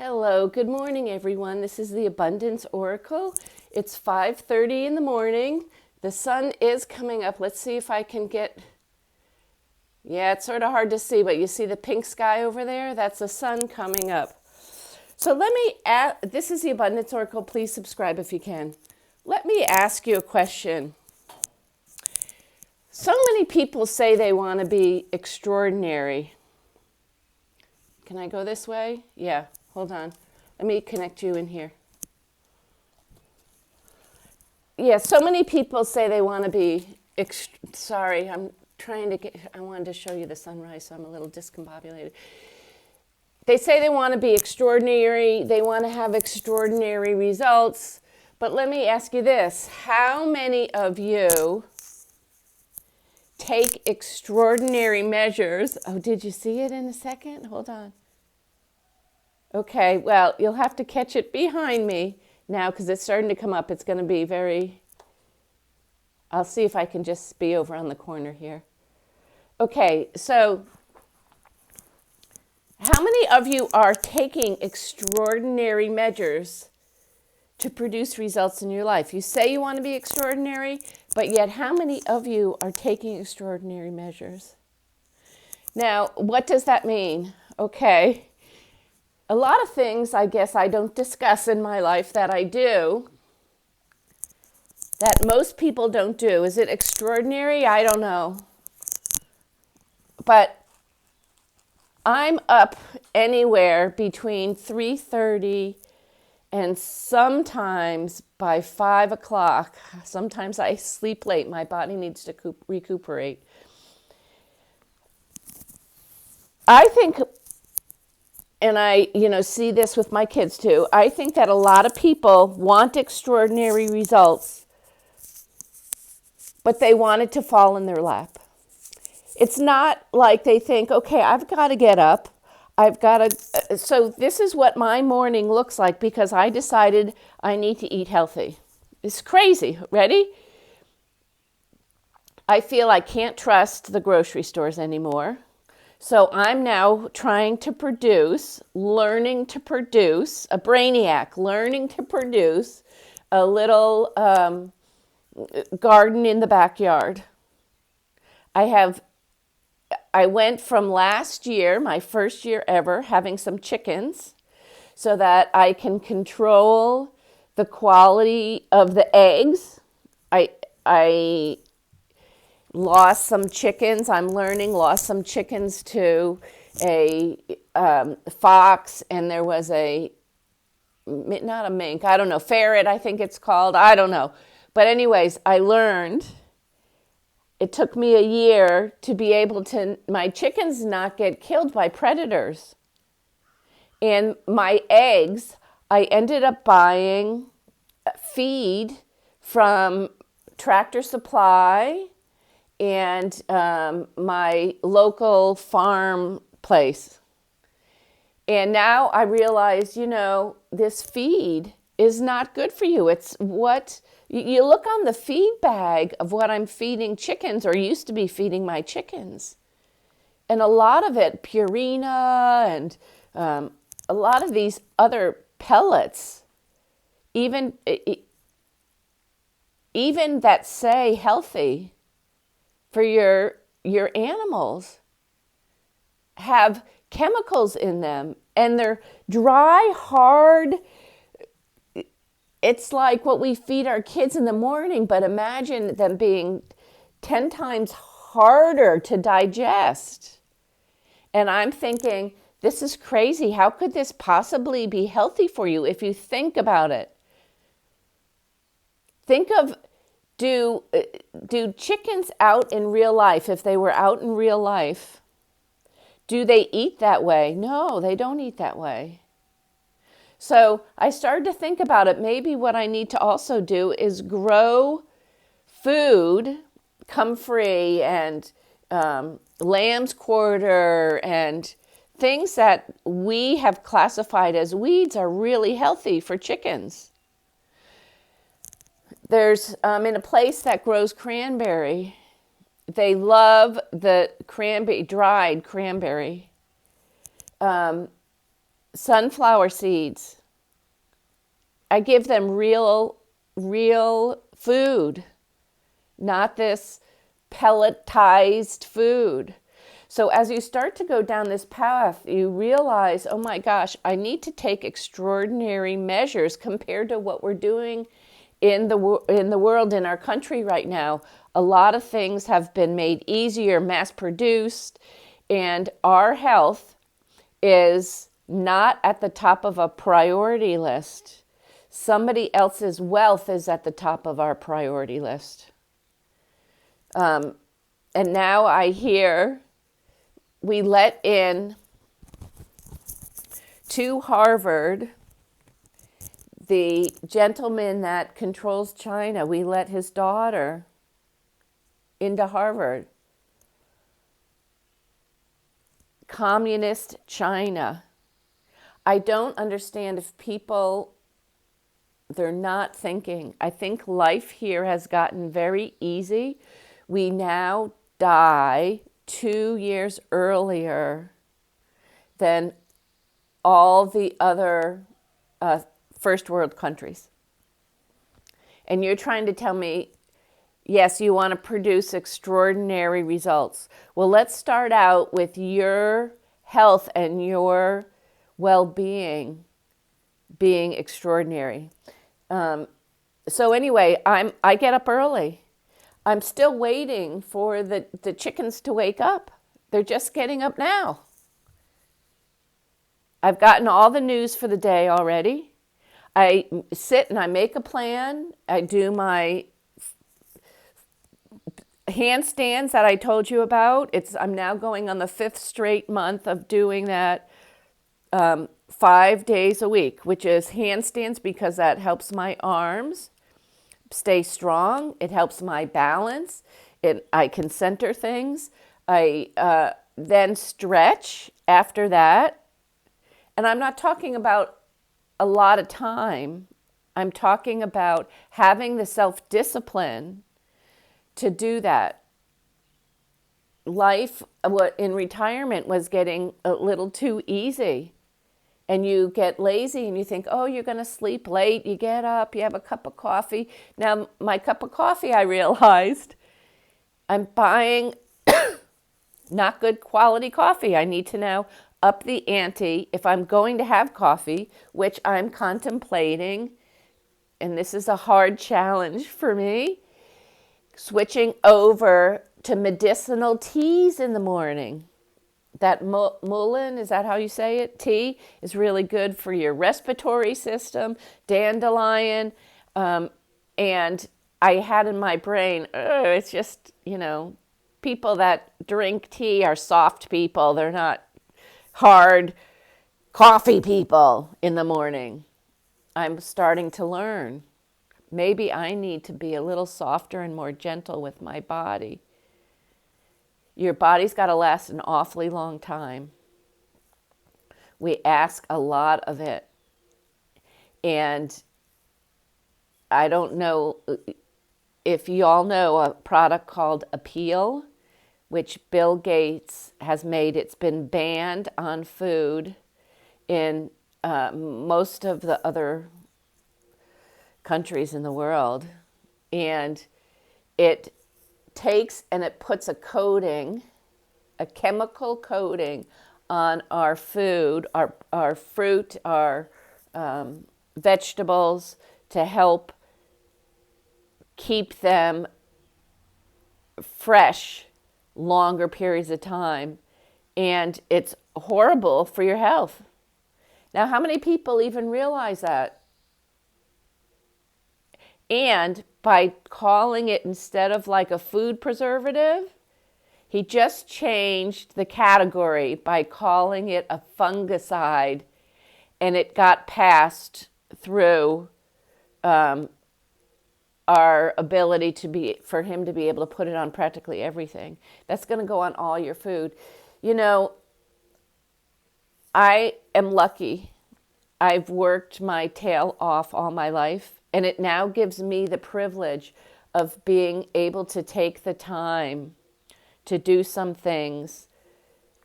Hello, good morning everyone. This is the Abundance Oracle. It's 5:30 in the morning. The sun is coming up. Let's see if I can get, yeah, it's sort of hard to see, but you see the pink sky over there? That's the sun coming up. So this is the Abundance Oracle. Please subscribe if you can. Let me ask you a question. So many people say they want to be extraordinary. Can I go this way? Yeah. Hold on. Let me connect you in here. Yeah, so many people say they want to be, sorry, I wanted to show you the sunrise, so I'm a little discombobulated. They say they want to be extraordinary, they want to have extraordinary results, but let me ask you this. How many of you take extraordinary measures? Oh, did you see it in a second? Hold on. Okay, well, you'll have to catch it behind me now because it's starting to come up. It's going to be I'll see if I can just be over on the corner here. Okay, so how many of you are taking extraordinary measures to produce results in your life? You say you want to be extraordinary, but yet how many of you are taking extraordinary measures? Now, what does that mean? Okay. A lot of things, I guess, I don't discuss in my life that I do, that most people don't do. Is it extraordinary? I don't know. But I'm up anywhere between 3:30 and sometimes by 5 o'clock. Sometimes I sleep late. My body needs to recuperate. I think, and I, see this with my kids too. I think that a lot of people want extraordinary results, but they want it to fall in their lap. It's not like they think, okay, I've got to get up. So this is what my morning looks like because I decided I need to eat healthy. It's crazy. Ready? I feel I can't trust the grocery stores anymore. So I'm now learning to produce, a brainiac, learning to produce a little garden in the backyard. I went from last year, my first year ever, having some chickens so that I can control the quality of the eggs. I lost some chickens. I'm learning, lost some chickens to a fox, and there was not a mink, I don't know, ferret, I think it's called, I don't know. But anyways, I learned. It took me a year to be able to, my chickens not get killed by predators. And my eggs, I ended up buying feed from Tractor Supply and my local farm place. And now I realize, this feed is not good for you. It's what, you look on the feed bag of what I'm feeding chickens or used to be feeding my chickens. And a lot of it, Purina and a lot of these other pellets, even that say healthy, for your animals, have chemicals in them, and they're dry, hard. It's like what we feed our kids in the morning, but imagine them being 10 times harder to digest. And I'm thinking, this is crazy. How could this possibly be healthy for you if you think about it? Think of, do chickens out in real life, if they were out in real life, do they eat that way? No, they don't eat that way. So I started to think about it. Maybe what I need to also do is grow food, comfrey and lamb's quarter and things that we have classified as weeds are really healthy for chickens. There's in a place that grows cranberry. They love the dried cranberry. sunflower seeds. I give them real food, not this pelletized food. So as you start to go down this path, you realize, oh my gosh, I need to take extraordinary measures compared to what we're doing in the world, in our country right now. A lot of things have been made easier, mass produced, and our health is not at the top of a priority list. Somebody else's wealth is at the top of our priority list. And now I hear we let in to Harvard the gentleman that controls China. We let his daughter into Harvard. Communist China. I don't understand if people, they're not thinking. I think life here has gotten very easy. We now die 2 years earlier than all the other first world countries. And you're trying to tell me, yes, you want to produce extraordinary results. Well, let's start out with your health and your well-being being extraordinary. So anyway, I get up early. I'm still waiting for the chickens to wake up. They're just getting up now. I've gotten all the news for the day already. I sit and I make a plan. I do my handstands that I told you about. I'm now going on the 5th straight month of doing that 5 days a week, which is handstands because that helps my arms stay strong. It helps my balance. I can center things. I then stretch after that. And I'm not talking about a lot of time. I'm talking about having the self-discipline to do that. Life in retirement was getting a little too easy. And you get lazy and you think, oh, you're going to sleep late. You get up, you have a cup of coffee. Now, my cup of coffee, I realized, I'm buying not good quality coffee. I need to now up the ante if I'm going to have coffee, which I'm contemplating. And this is a hard challenge for me, switching over to medicinal teas in the morning. That mullein, is that how you say it? Tea is really good for your respiratory system, dandelion. And I had in my brain, it's just, people that drink tea are soft people. They're not hard coffee people in the morning. I'm starting to learn. Maybe I need to be a little softer and more gentle with my body. Your body's got to last an awfully long time. We ask a lot of it. And I don't know if you all know a product called Appeal, which Bill Gates has made. It's been banned on food in most of the other countries in the world. And it takes and it puts a coating, a chemical coating on our food, our fruit, our vegetables to help keep them fresh longer periods of time. And it's horrible for your health. Now, how many people even realize that? And by calling it, instead of like a food preservative, he just changed the category by calling it a fungicide, and it got passed through our ability for him to be able to put it on practically everything. That's going to go on all your food. I am lucky. I've worked my tail off all my life. And it now gives me the privilege of being able to take the time to do some things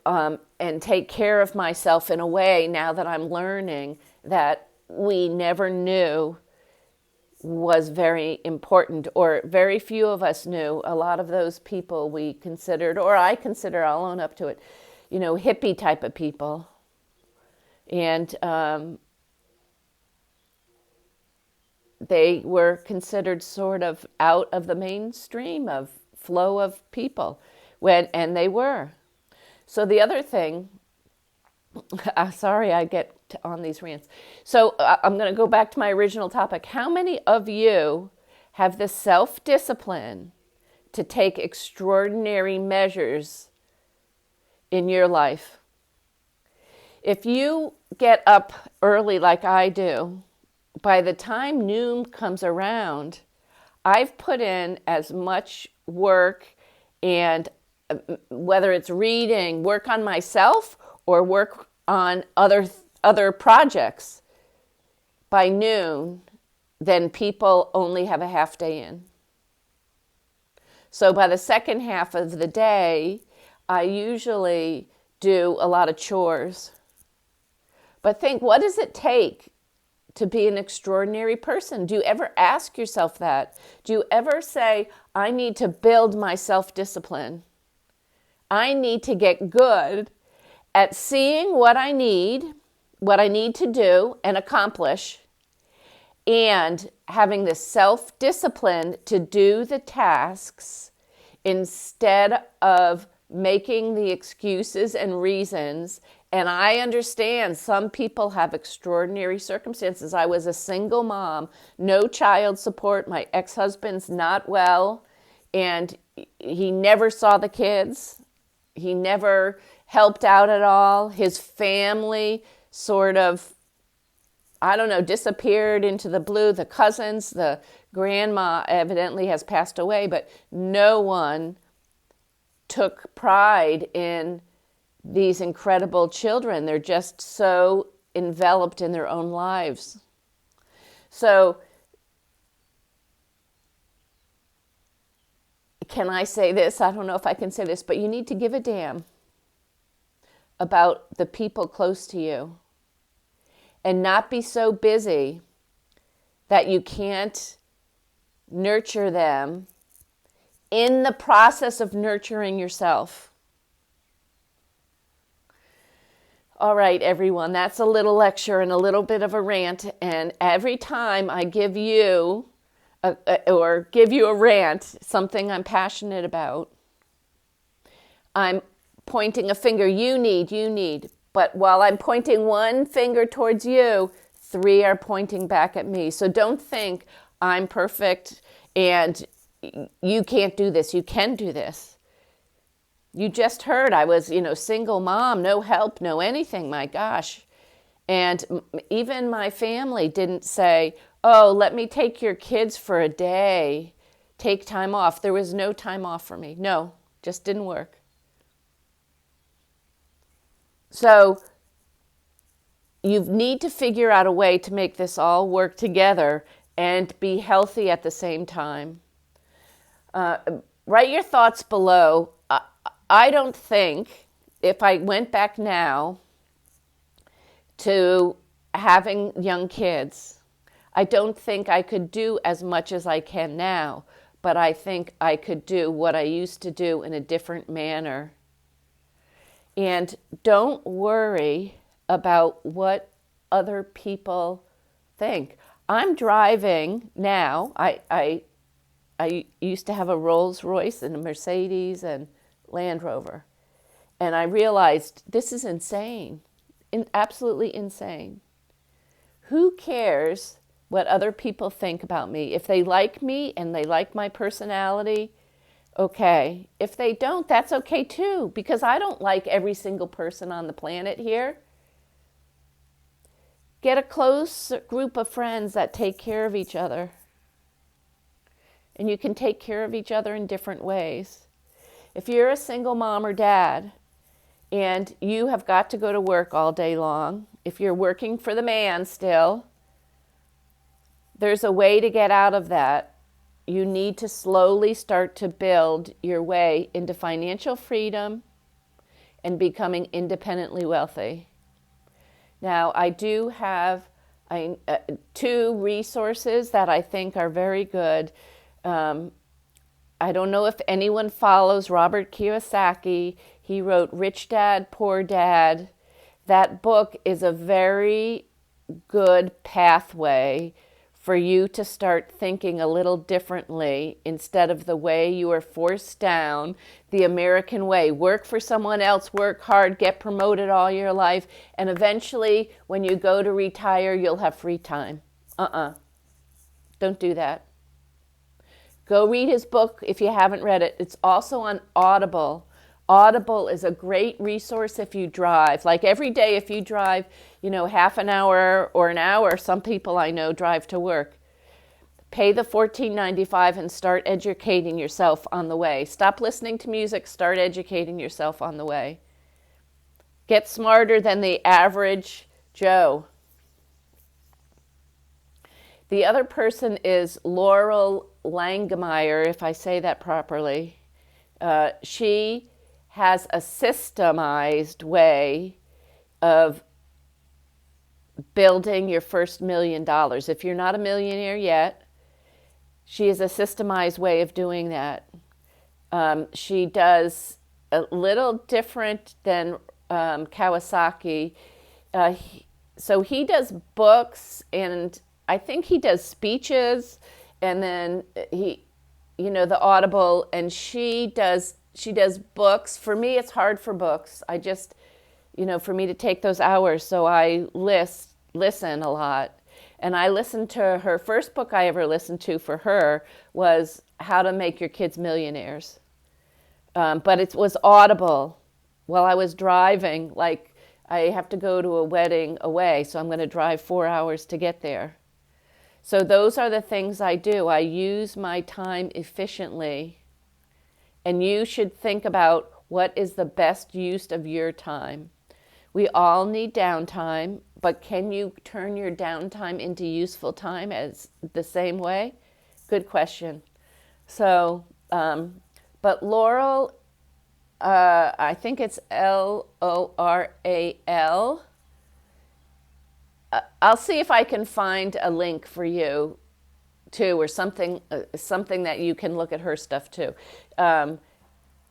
and take care of myself in a way now that I'm learning that we never knew was very important, or very few of us knew. A lot of those people we considered, or I consider, I'll own up to it, hippie type of people. And they were considered sort of out of the mainstream of flow of people, and they were. So the other thing, sorry I get on these rants. So I'm going to go back to my original topic. How many of you have the self-discipline to take extraordinary measures in your life? If you get up early like I do, by the time noon comes around, I've put in as much work, and whether it's reading, work on myself, or work on other projects by noon, then people only have a half day in. So by the second half of the day, I usually do a lot of chores. But think, what does it take to be an extraordinary person? Do you ever ask yourself that? Do you ever say, I need to build my self-discipline? I need to get good at seeing what I need to do and accomplish, and having the self-discipline to do the tasks instead of making the excuses and reasons. And I understand some people have extraordinary circumstances. I was a single mom, no child support. My ex-husband's not well, and he never saw the kids. He never helped out at all. His family sort of, disappeared into the blue. The cousins, the grandma evidently has passed away, but no one took pride in these incredible children. They're just so enveloped in their own lives. So, can I say this? I don't know if I can say this, but you need to give a damn about the people close to you, and not be so busy that you can't nurture them in the process of nurturing yourself. All right, everyone, that's a little lecture and a little bit of a rant. And every time I give you a rant, something I'm passionate about, I'm pointing a finger. You need. But while I'm pointing one finger towards you, 3 are pointing back at me. So don't think I'm perfect and you can't do this. You can do this. You just heard I was, single mom, no help, no anything, my gosh. And even my family didn't say, oh, let me take your kids for a day, take time off. There was no time off for me. No, just didn't work. So you need to figure out a way to make this all work together and be healthy at the same time. Write your thoughts below. I don't think, if I went back now to having young kids, I don't think I could do as much as I can now, but I think I could do what I used to do in a different manner. And don't worry about what other people think. I'm driving now. I used to have a Rolls Royce and a Mercedes and Land Rover. And I realized this is insane, absolutely insane. Who cares what other people think about me? If they like me and they like my personality, okay. If they don't, that's okay too, because I don't like every single person on the planet here. Get a close group of friends that take care of each other. And you can take care of each other in different ways. If you're a single mom or dad and you have got to go to work all day long, if you're working for the man still, there's a way to get out of that. You need to slowly start to build your way into financial freedom and becoming independently wealthy. Now, I do have two resources that I think are very good. I don't know if anyone follows Robert Kiyosaki. He wrote Rich Dad, Poor Dad. That book is a very good pathway for you to start thinking a little differently instead of the way you are forced down, the American way. Work for someone else, work hard, get promoted all your life, and eventually when you go to retire, you'll have free time. Don't do that. Go read his book if you haven't read it. It's also on Audible. Audible is a great resource if you drive. Like every day, if you drive, half an hour or an hour, some people I know drive to work. Pay the $14.95 and start educating yourself on the way. Stop listening to music, start educating yourself on the way. Get smarter than the average Joe. The other person is Laurel Langemeier, if I say that properly. She has a systemized way of building your first $1 million. If you're not a millionaire yet, she has a systemized way of doing that. She does a little different than Kawasaki. So he does books, and I think he does speeches, and then the Audible, and she does books. For me, it's hard for books. I just, for me to take those hours, so I listen a lot. And I listened to her first book I ever listened to for her was How to Make Your Kids Millionaires. But it was Audible while I was driving. Like, I have to go to a wedding away, so I'm going to drive 4 hours to get there. So those are the things I do. I use my time efficiently. And you should think about what is the best use of your time. We all need downtime, but can you turn your downtime into useful time as the same way? Good question. So, but Laurel, I think it's Loral. I'll see if I can find a link for you too, or something that you can look at her stuff too.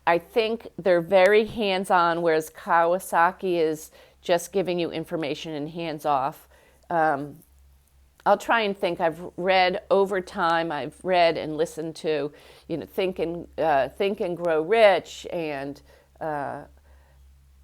I think they're very hands-on, whereas Kawasaki is just giving you information and hands-off. I'll try and think. I've read over time. I've read and listened to, Think and Grow Rich and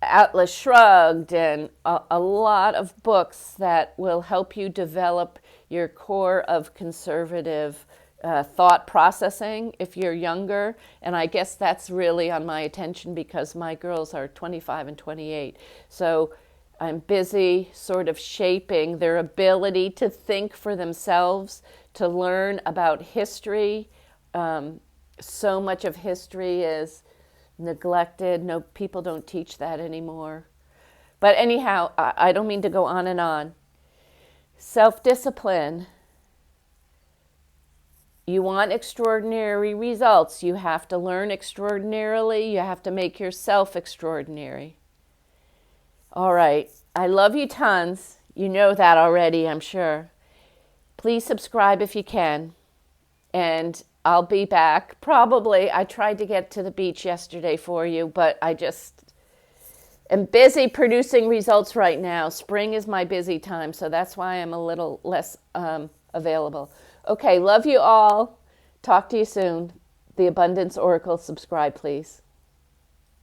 Atlas Shrugged, and a lot of books that will help you develop your core of conservative thought processing if you're younger. And I guess that's really on my attention because my girls are 25 and 28. So I'm busy sort of shaping their ability to think for themselves, to learn about history. So much of history is neglected. No, people don't teach that anymore. But anyhow, I don't mean to go on and on. Self-discipline. You want extraordinary results. You have to learn extraordinarily. You have to make yourself extraordinary. All right. I love you tons. You know that already, I'm sure. Please subscribe if you can. And I'll be back. Probably. I tried to get to the beach yesterday for you, but I just am busy producing results right now. Spring is my busy time, so that's why I'm a little less available. Okay, love you all. Talk to you soon. The Abundance Oracle, subscribe, please.